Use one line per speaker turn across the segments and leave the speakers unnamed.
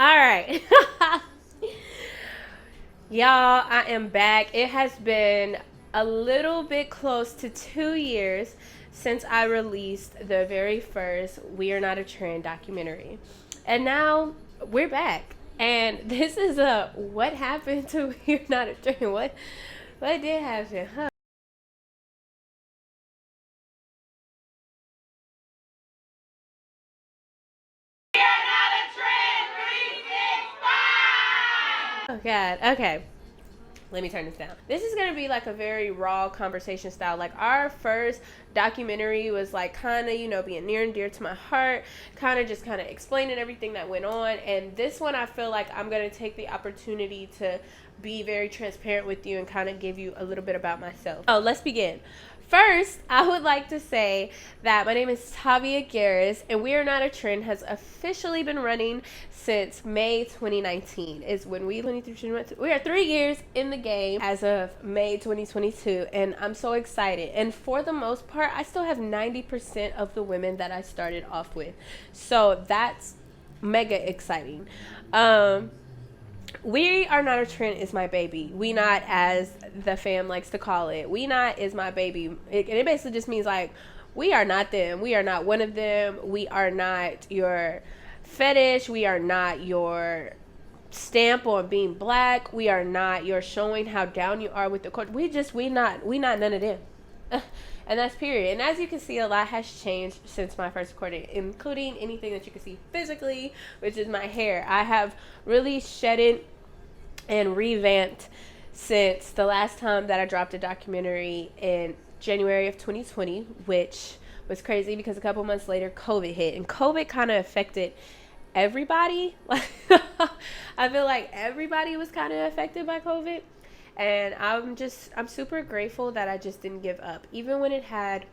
All right. Y'all, I am back. It has been a little bit close to 2 years since I released the very first We Are Not a Trend documentary. And now we're back. And this is a what happened to We Are Not a Trend? What did happen? Huh? Oh God. Okay. Let me turn this down. This is gonna be like a very raw conversation style. Like our first documentary was like kind of, being near and dear to my heart, kind of explaining everything that went on. And this one, I feel like I'm gonna take the opportunity to be very transparent with you and kind of give you a little bit about myself. Oh, let's begin. First, I would like to say that my name is Tavia Garris, and We Are Not a Trend has officially been running since May 2019. Is when we are 3 years in the game as of May 2022, and I'm so excited. And for the most part, I still have 90% of the women that I started off with, so that's mega exciting. We Are Not a Trend is my baby. We Not, as the fam likes to call it. We Not is my baby. It basically just means like, we are not them. We are not one of them. We are not your fetish. We are not your stamp on being black. We are not your showing how down you are with the culture. We not none of them. And that's period. And as you can see, a lot has changed since my first recording, including anything that you can see physically, which is my hair. I have really shedded and revamped since the last time that I dropped a documentary in January of 2020, which was crazy because a couple months later COVID hit, and COVID kind of affected everybody. Like I feel like everybody was kind of affected by COVID, and I'm super grateful that I just didn't give up even when it had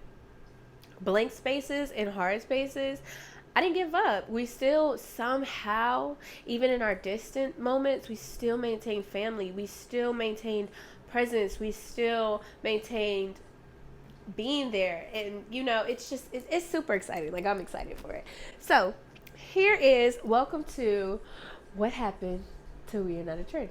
blank spaces and hard spaces. I didn't give up. We still somehow, even in our distant moments, we still maintained family. We still maintained presence. We still maintained being there. And, it's super exciting. Like, I'm excited for it. So, here is welcome to What Happened to We Are Not a Trend.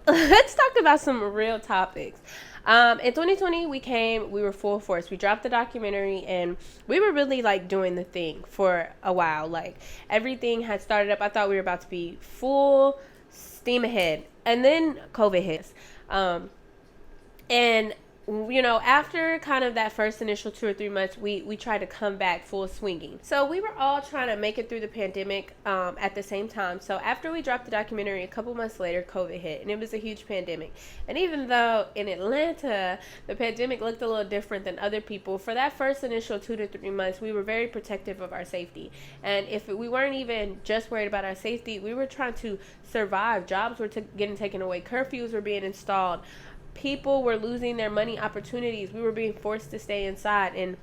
Let's talk about some real topics. In 2020, we were full force. We dropped the documentary, and we were really like doing the thing for a while. Like everything had started up. I thought we were about to be full steam ahead, and then COVID hit. And after kind of that first initial 2 or 3 months, we tried to come back full swinging. So we were all trying to make it through the pandemic at the same time. So after we dropped the documentary, a couple months later, COVID hit, and it was a huge pandemic. And even though in Atlanta, the pandemic looked a little different than other people, for that first initial 2 to 3 months, we were very protective of our safety. And if we weren't even just worried about our safety, we were trying to survive. Jobs were getting taken away. Curfews were being installed. People were losing their money opportunities. We were being forced to stay inside, and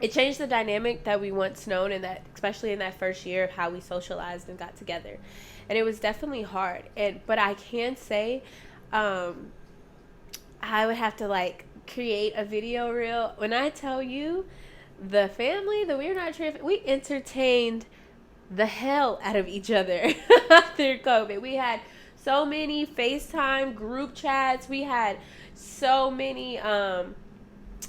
it changed the dynamic that we once known, and that especially in that first year of how we socialized and got together. And it was definitely hard. But I can say, I would have to like create a video reel when I tell you the family, the We're Not Trend, we entertained the hell out of each other through COVID. We had so many FaceTime group chats. We had so many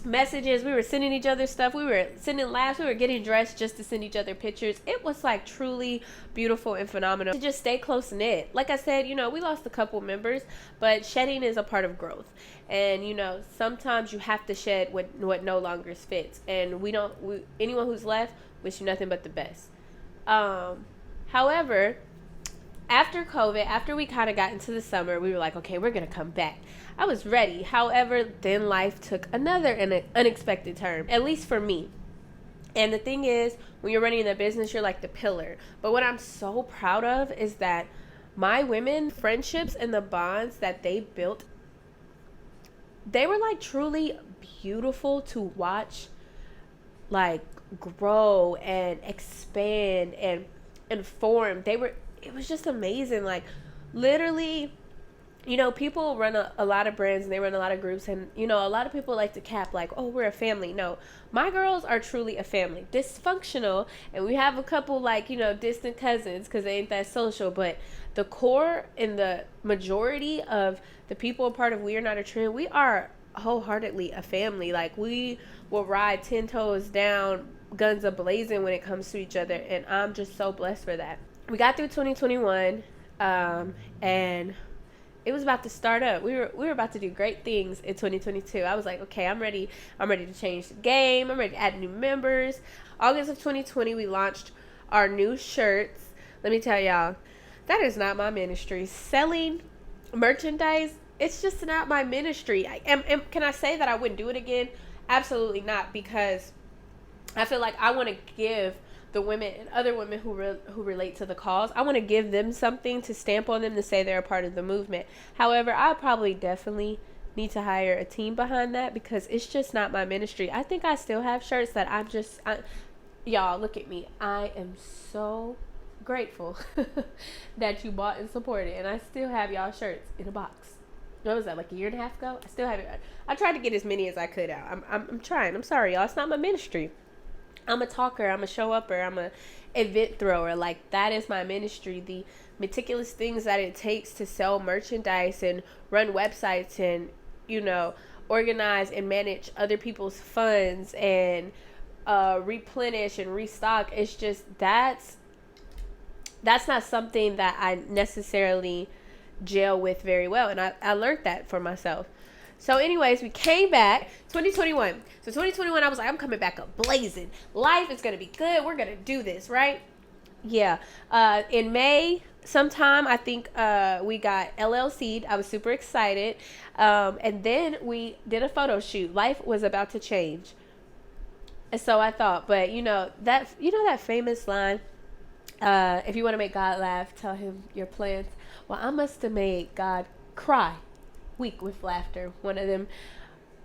messages. We were sending each other stuff. We were sending laughs. We were getting dressed just to send each other pictures. It was like truly beautiful and phenomenal to just stay close knit. Like I said, we lost a couple members, but shedding is a part of growth. And sometimes you have to shed what no longer fits. And anyone who's left, wish you nothing but the best. However, after COVID, after we kind of got into the summer, we were like, okay, we're going to come back. I was ready. However, then life took another unexpected turn, at least for me. And the thing is, when you're running a business, you're like the pillar. But what I'm so proud of is that my women friendships and the bonds that they built, they were like truly beautiful to watch, like grow and expand and form. It was just amazing. Like literally you know, people run a lot of brands and they run a lot of groups, and you know, a lot of people like to cap like, oh, we're a family. No, my girls are truly a family, dysfunctional, and we have a couple like, you know, distant cousins because they ain't that social, but the core and the majority of the people a part of We Are Not a Trend, we are wholeheartedly a family. Like, we will ride 10 toes down, guns a blazing when it comes to each other, and I'm just so blessed for that. We got through 2021, and it was about to start up. We were about to do great things in 2022. I was like, okay, I'm ready. I'm ready to change the game. I'm ready to add new members. August of 2020, we launched our new shirts. Let me tell y'all, that is not my ministry. Selling merchandise, it's just not my ministry. Can I say that I wouldn't do it again? Absolutely not, because I feel like I want to give the women and other women who relate to the cause, I want to give them something to stamp on them to say they're a part of the movement. However, I probably definitely need to hire a team behind that, because it's just not my ministry. I think I still have shirts that y'all, look at me. I am so grateful that you bought and supported, and I still have y'all shirts in a box. What was that, like a year and a half ago? I still have it. I tried to get as many as I could out. I'm trying. I'm sorry, y'all. It's not my ministry. I'm a talker, I'm a show upper, I'm a event thrower. Like, that is my ministry. The meticulous things that it takes to sell merchandise and run websites and, you know, organize and manage other people's funds and replenish and restock. It's just, that's not something that I necessarily gel with very well. And I learned that for myself. So anyways, we came back 2021. So 2021, I was like, I'm coming back up blazing. Life is going to be good. We're going to do this, right? Yeah. In May sometime, I think we got LLC'd. I was super excited. And then we did a photo shoot. Life was about to change. And so I thought, but you know that famous line, if you want to make God laugh, tell him your plans. Well, I must have made God cry weak with laughter. One of them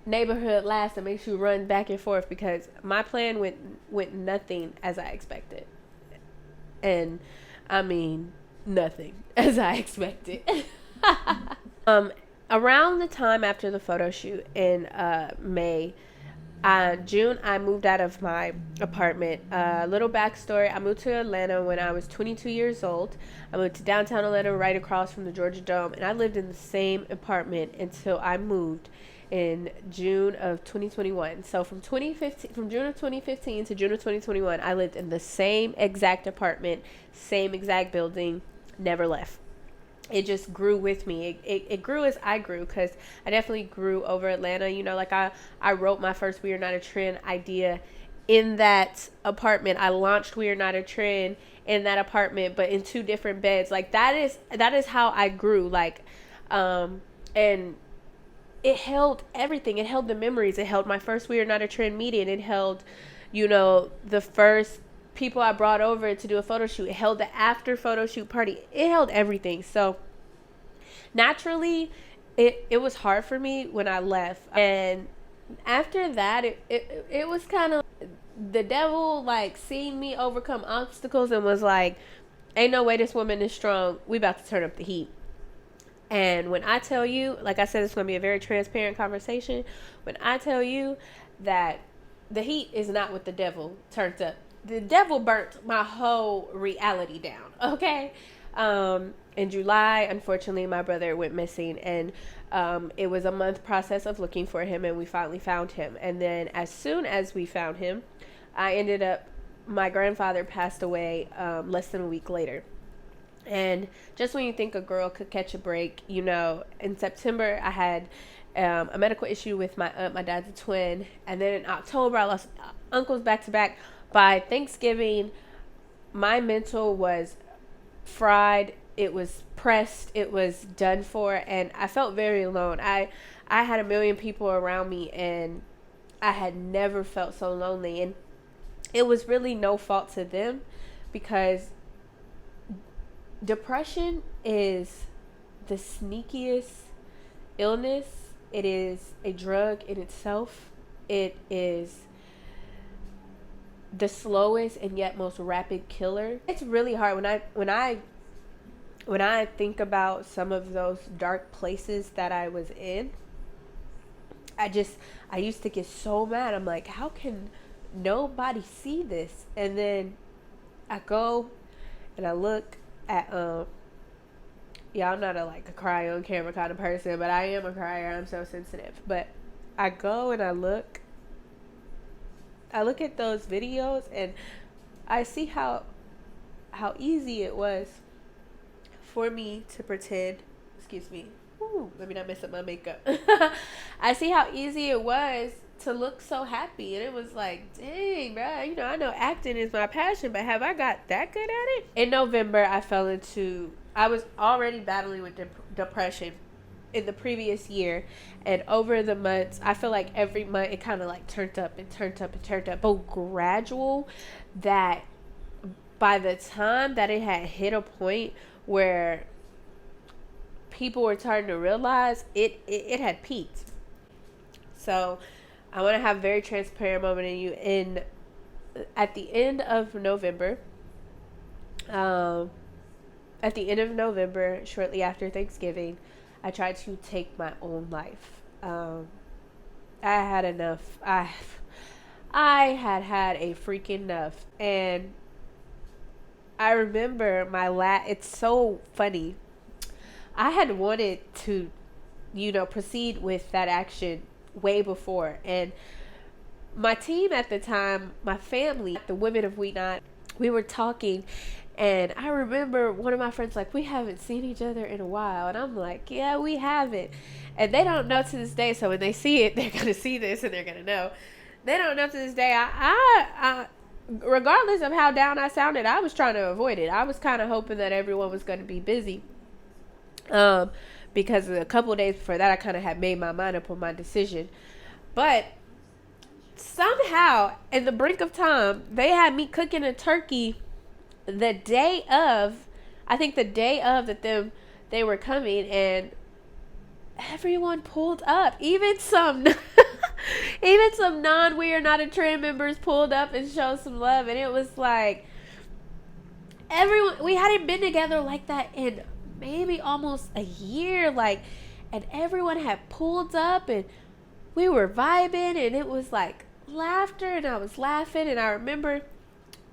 neighborhood laughs that makes you run back and forth, because my plan went nothing as I expected. And I mean nothing as I expected. Around the time after the photo shoot in May, June, I moved out of my apartment. Little backstory, I moved to Atlanta when I was 22 years old. I moved to downtown Atlanta, right across from the Georgia Dome, and I lived in the same apartment until I moved in June of 2021. So from June of 2015 to June of 2021, I lived in the same exact apartment, same exact building, never left. It just grew with me. It grew as I grew, because I definitely grew over Atlanta. You know, like I wrote my first We Are Not a Trend idea in that apartment. I launched We Are Not a Trend in that apartment, but in 2 different beds. Like, that is how I grew. Like, and it held everything. It held the memories. It held my first We Are Not a Trend meeting. It held, you know, the first people I brought over to do a photo shoot. It held the after photo shoot party. It held everything. So naturally, it was hard for me when I left. And after that, it was kind of the devil, like, seeing me overcome obstacles and was like, ain't no way this woman is strong. We about to turn up the heat. And when I tell you, like I said, it's going to be a very transparent conversation. When I tell you that the heat is not what the devil turned up. The devil burnt my whole reality down, okay? In July, unfortunately, my brother went missing, and it was a month process of looking for him, and we finally found him. And then as soon as we found him, my grandfather passed away less than a week later. And just when you think a girl could catch a break, you know, in September, I had a medical issue with my aunt. My dad's a twin. And then in October, I lost uncles back to back. By Thanksgiving, my mental was fried. It was pressed. It was done for. And I felt very alone. I had a million people around me, and I had never felt so lonely. And it was really no fault to them, because depression is the sneakiest illness. It is a drug in itself. It is the slowest and yet most rapid killer. It's really hard when I when I think about some of those dark places that I was in, I used to get so mad. I'm like, how can nobody see this? And then I go and I look at yeah, I'm not a cry on camera kind of person, but I am a crier. I'm so sensitive. But I go and I look at those videos, and I see how easy it was for me to pretend. Excuse me. Ooh, let me not mess up my makeup. I see how easy it was to look so happy, and it was like, dang, bro. I know acting is my passion, but have I got that good at it? In November, I was already battling with depression in the previous year, and over the months, I feel like every month it kind of like turned up and turned up and turned up, but gradual, that by the time that it had hit a point where people were starting to realize it had peaked. So I want to have a very transparent moment in you. At the end of November, shortly after Thanksgiving, I tried to take my own life. I had enough. I had a freaking enough. And I remember it's so funny. I had wanted to, proceed with that action way before. And my team at the time, my family, the women of WANAT, we were talking, and I remember one of my friends like, we haven't seen each other in a while. And I'm like, yeah, we haven't. And they don't know to this day. So when they see it, they're going to see this and they're going to know. They don't know to this day. I regardless of how down I sounded, I was trying to avoid it. I was kind of hoping that everyone was going to be busy. Because a couple of days before that, I kind of had made my mind up on my decision. But somehow, in the brink of time, they had me cooking a turkey the day of that they were coming, and everyone pulled up. Even some non-We Are Not a Trend members pulled up and showed some love. And it was like, we hadn't been together like that in maybe almost a year, and everyone had pulled up, and we were vibing, and it was like laughter, and I was laughing, and I remember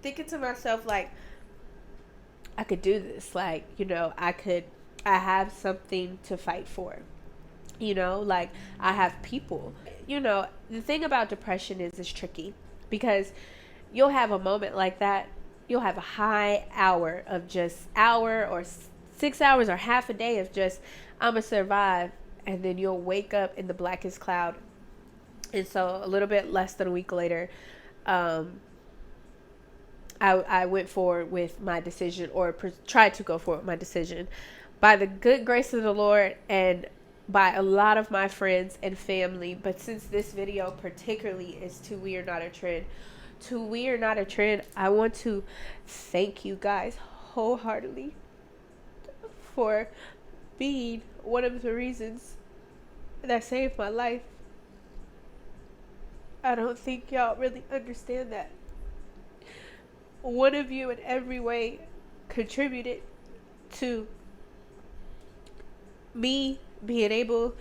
thinking to myself, like, I could do this. I have something to fight for. I have people. The thing about depression is it's tricky, because you'll have a moment like that. You'll have a high hour or 6 hours or half a day of just, I'm going to survive. And then you'll wake up in the blackest cloud. And so a little bit less than a week later, I went forward with my decision, or tried to go forward with my decision. By the good grace of the Lord and by a lot of my friends and family. But since this video particularly is to We Are Not a Trend, I want to thank you guys wholeheartedly for being one of the reasons that saved my life. I don't think y'all really understand that. One of you in every way contributed to me being able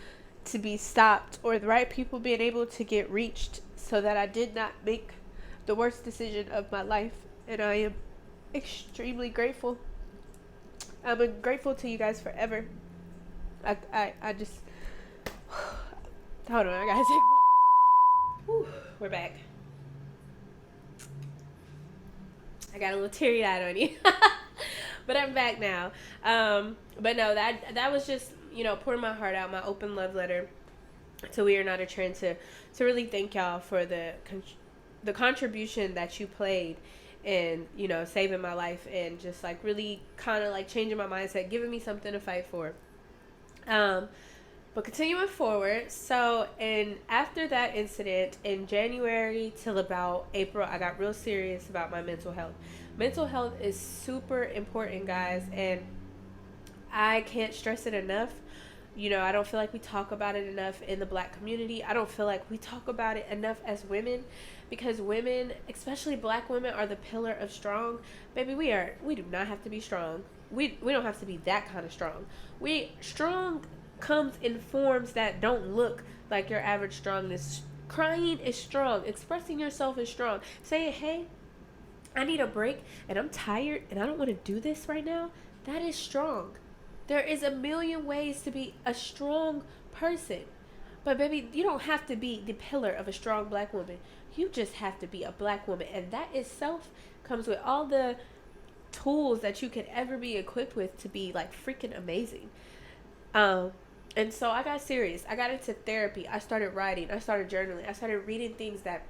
to be stopped, or the right people being able to get reached, so that I did not make the worst decision of my life. And I am extremely grateful. I'm grateful to you guys forever. I just hold on, I gotta take. Whew, we're back. I got a little teary-eyed on you. But I'm back now. But no, that was just, pouring my heart out, my open love letter to We Are Not a Trend, to really thank y'all for the contribution that you played in, saving my life, and just really kind of changing my mindset, giving me something to fight for. But continuing forward, so after that incident in January till about April, I got real serious about my mental health. Mental health is super important, guys, and I can't stress it enough. You know, I don't feel like we talk about it enough in the black community. I don't feel like we talk about it enough as women, because women, especially black women, are the pillar of strong. Baby, we do not have to be strong. We don't have to be that kind of strong. We strong comes in forms that don't look like your average strongness. Crying is strong. Expressing yourself is strong. Saying, "Hey, I need a break and I'm tired and I don't want to do this right now," that is strong. There is a million ways to be a strong person. But baby, you don't have to be the pillar of a strong black woman. You just have to be a black woman. And that itself comes with all the tools that you could ever be equipped with to be like freaking amazing. Um, and so I got serious. I got into therapy. I started writing. I started journaling. I started reading things that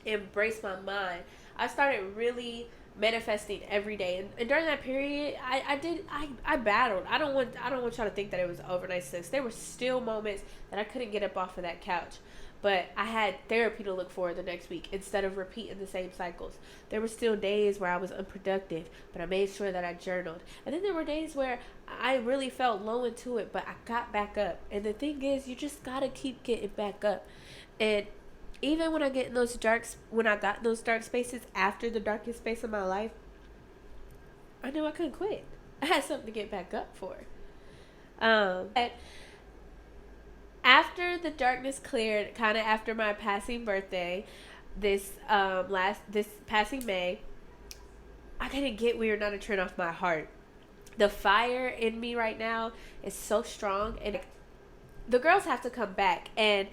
embrace my mind. I started really manifesting every day, and during that period, I battled. I don't want y'all to think that it was overnight success. There were still moments that I couldn't get up off of that couch, but I had therapy to look for the next week instead of repeating the same cycles. There were still days where I was unproductive, but I made sure that I journaled. And then there were days where I really felt low into it, but I got back up. And the thing is, you just gotta keep getting back up. And even when I get in those when I got in those dark spaces after the darkest space of my life, I knew I couldn't quit. I had something to get back up for. And after the darkness cleared, kind of after my passing birthday, this passing May, I couldn't get "We Are Not a Trend" off my heart. The fire in me right now is so strong, and the girls have to come back. And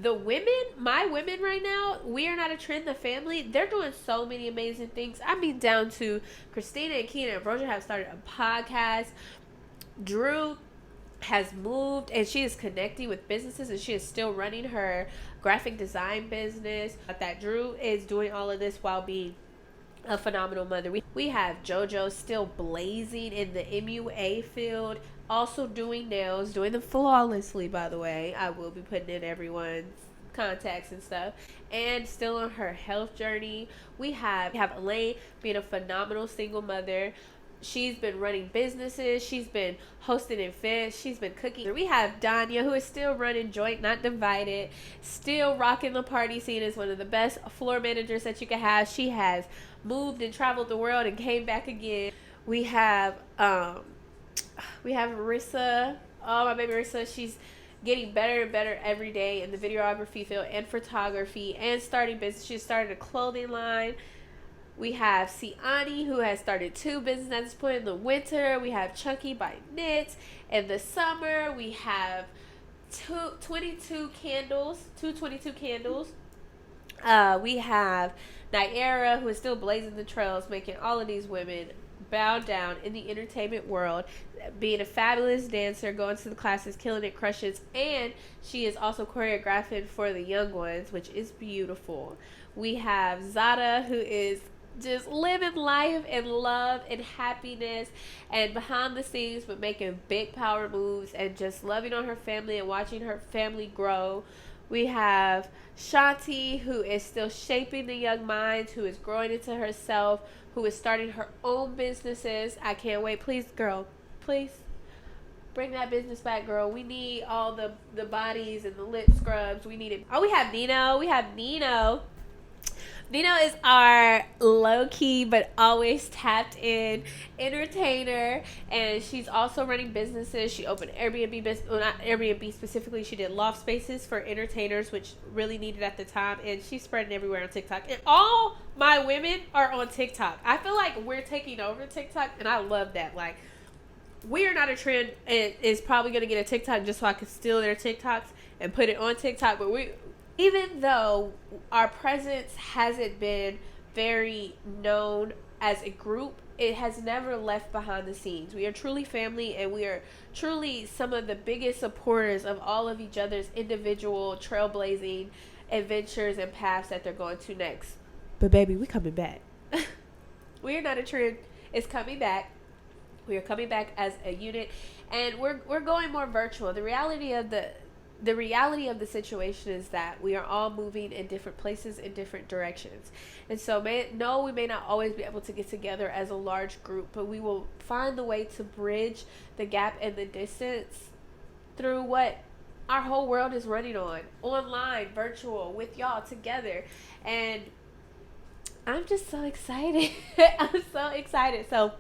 the women, my women right now, "We Are Not a Trend," the family, they're doing so many amazing things. I mean, down to Christina and Keena and Broja have started a podcast. Drew has moved and she is connecting with businesses, and she is still running her graphic design business. That Drew is doing all of this while being a phenomenal mother. We have JoJo still blazing in the MUA field, also doing nails, doing them flawlessly, by the way. I will be putting in everyone's contacts and stuff, and still on her health journey. We have Elaine being a phenomenal single mother. She's been running businesses. She's been hosting events. She's been cooking. We have Danya, who is still running Joint Not Divided, still rocking the party scene as one of the best floor managers that you can have. She has moved and traveled the world and came back again. We have Marissa. Oh, my baby Marissa. She's getting better and better every day in the videography field and photography, and starting business. She started a clothing line. We have Siani, who has started 2 businesses at this point in the winter. We have Chunky by Knits. In the summer, we have 222 candles. We have Naira, who is still blazing the trails, making all of these women bow down in the entertainment world, being a fabulous dancer, going to the classes, killing it, crushes, and she is also choreographing for the young ones, which is beautiful. We have Zada, who is just living life and love and happiness and behind the scenes, but making big power moves and just loving on her family and watching her family grow. We have Shanti, who is still shaping the young minds, who is growing into herself, who is starting her own businesses. I can't wait. Please, girl, please bring that business back, girl. We need all the bodies and the lip scrubs. We need it. Oh, we have Nino. Nino is our low-key but always tapped in entertainer, and she's also running businesses. She opened Airbnb business, well, not Airbnb specifically. She did loft spaces for entertainers, which really needed at the time, and she's spreading everywhere on TikTok. And all my women are on TikTok. I feel like we're taking over TikTok, and I love that. Like, We Are Not a Trend is probably going to get a TikTok just so I can steal their TikToks and put it on TikTok, but even though our presence hasn't been very known as a group, it has never left behind the scenes. We are truly family, and we are truly some of the biggest supporters of all of each other's individual trailblazing adventures and paths that they're going to next. But baby, we coming back. We Are Not a Trend is coming back. We are coming back as a unit, and we're going more virtual. The reality of the situation is that we are all moving in different places, in different directions. And so we may not always be able to get together as a large group, but we will find the way to bridge the gap and the distance through what our whole world is running on, online, virtual, with y'all together. And I'm just so excited. I'm so excited. So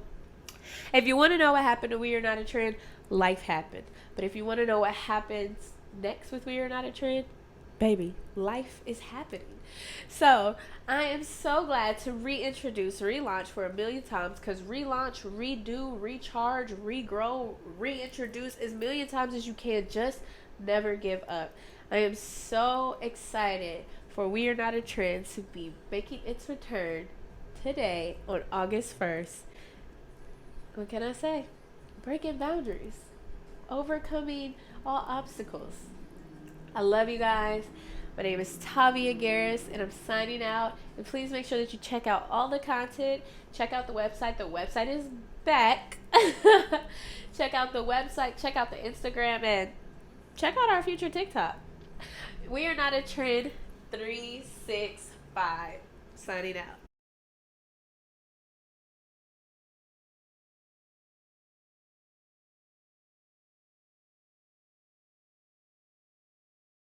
if you want to know what happened to We Are Not a Trend, life happened. But if you want to know what happens next with We Are Not a Trend, baby, life is happening. So I am so glad to reintroduce, relaunch for a million times, because relaunch, redo, recharge, regrow, reintroduce as million times as you can. Just never give up. I am so excited for We Are Not a Trend to be making its return today on August 1st. What can I say? Breaking boundaries, overcoming all obstacles. I love you guys. My name is Tavia Garris, and I'm signing out. And please make sure that you check out all the content. Check out the website. The website is back. Check out the website. Check out the Instagram. And check out our future TikTok. We Are Not a Trend 365. Signing out.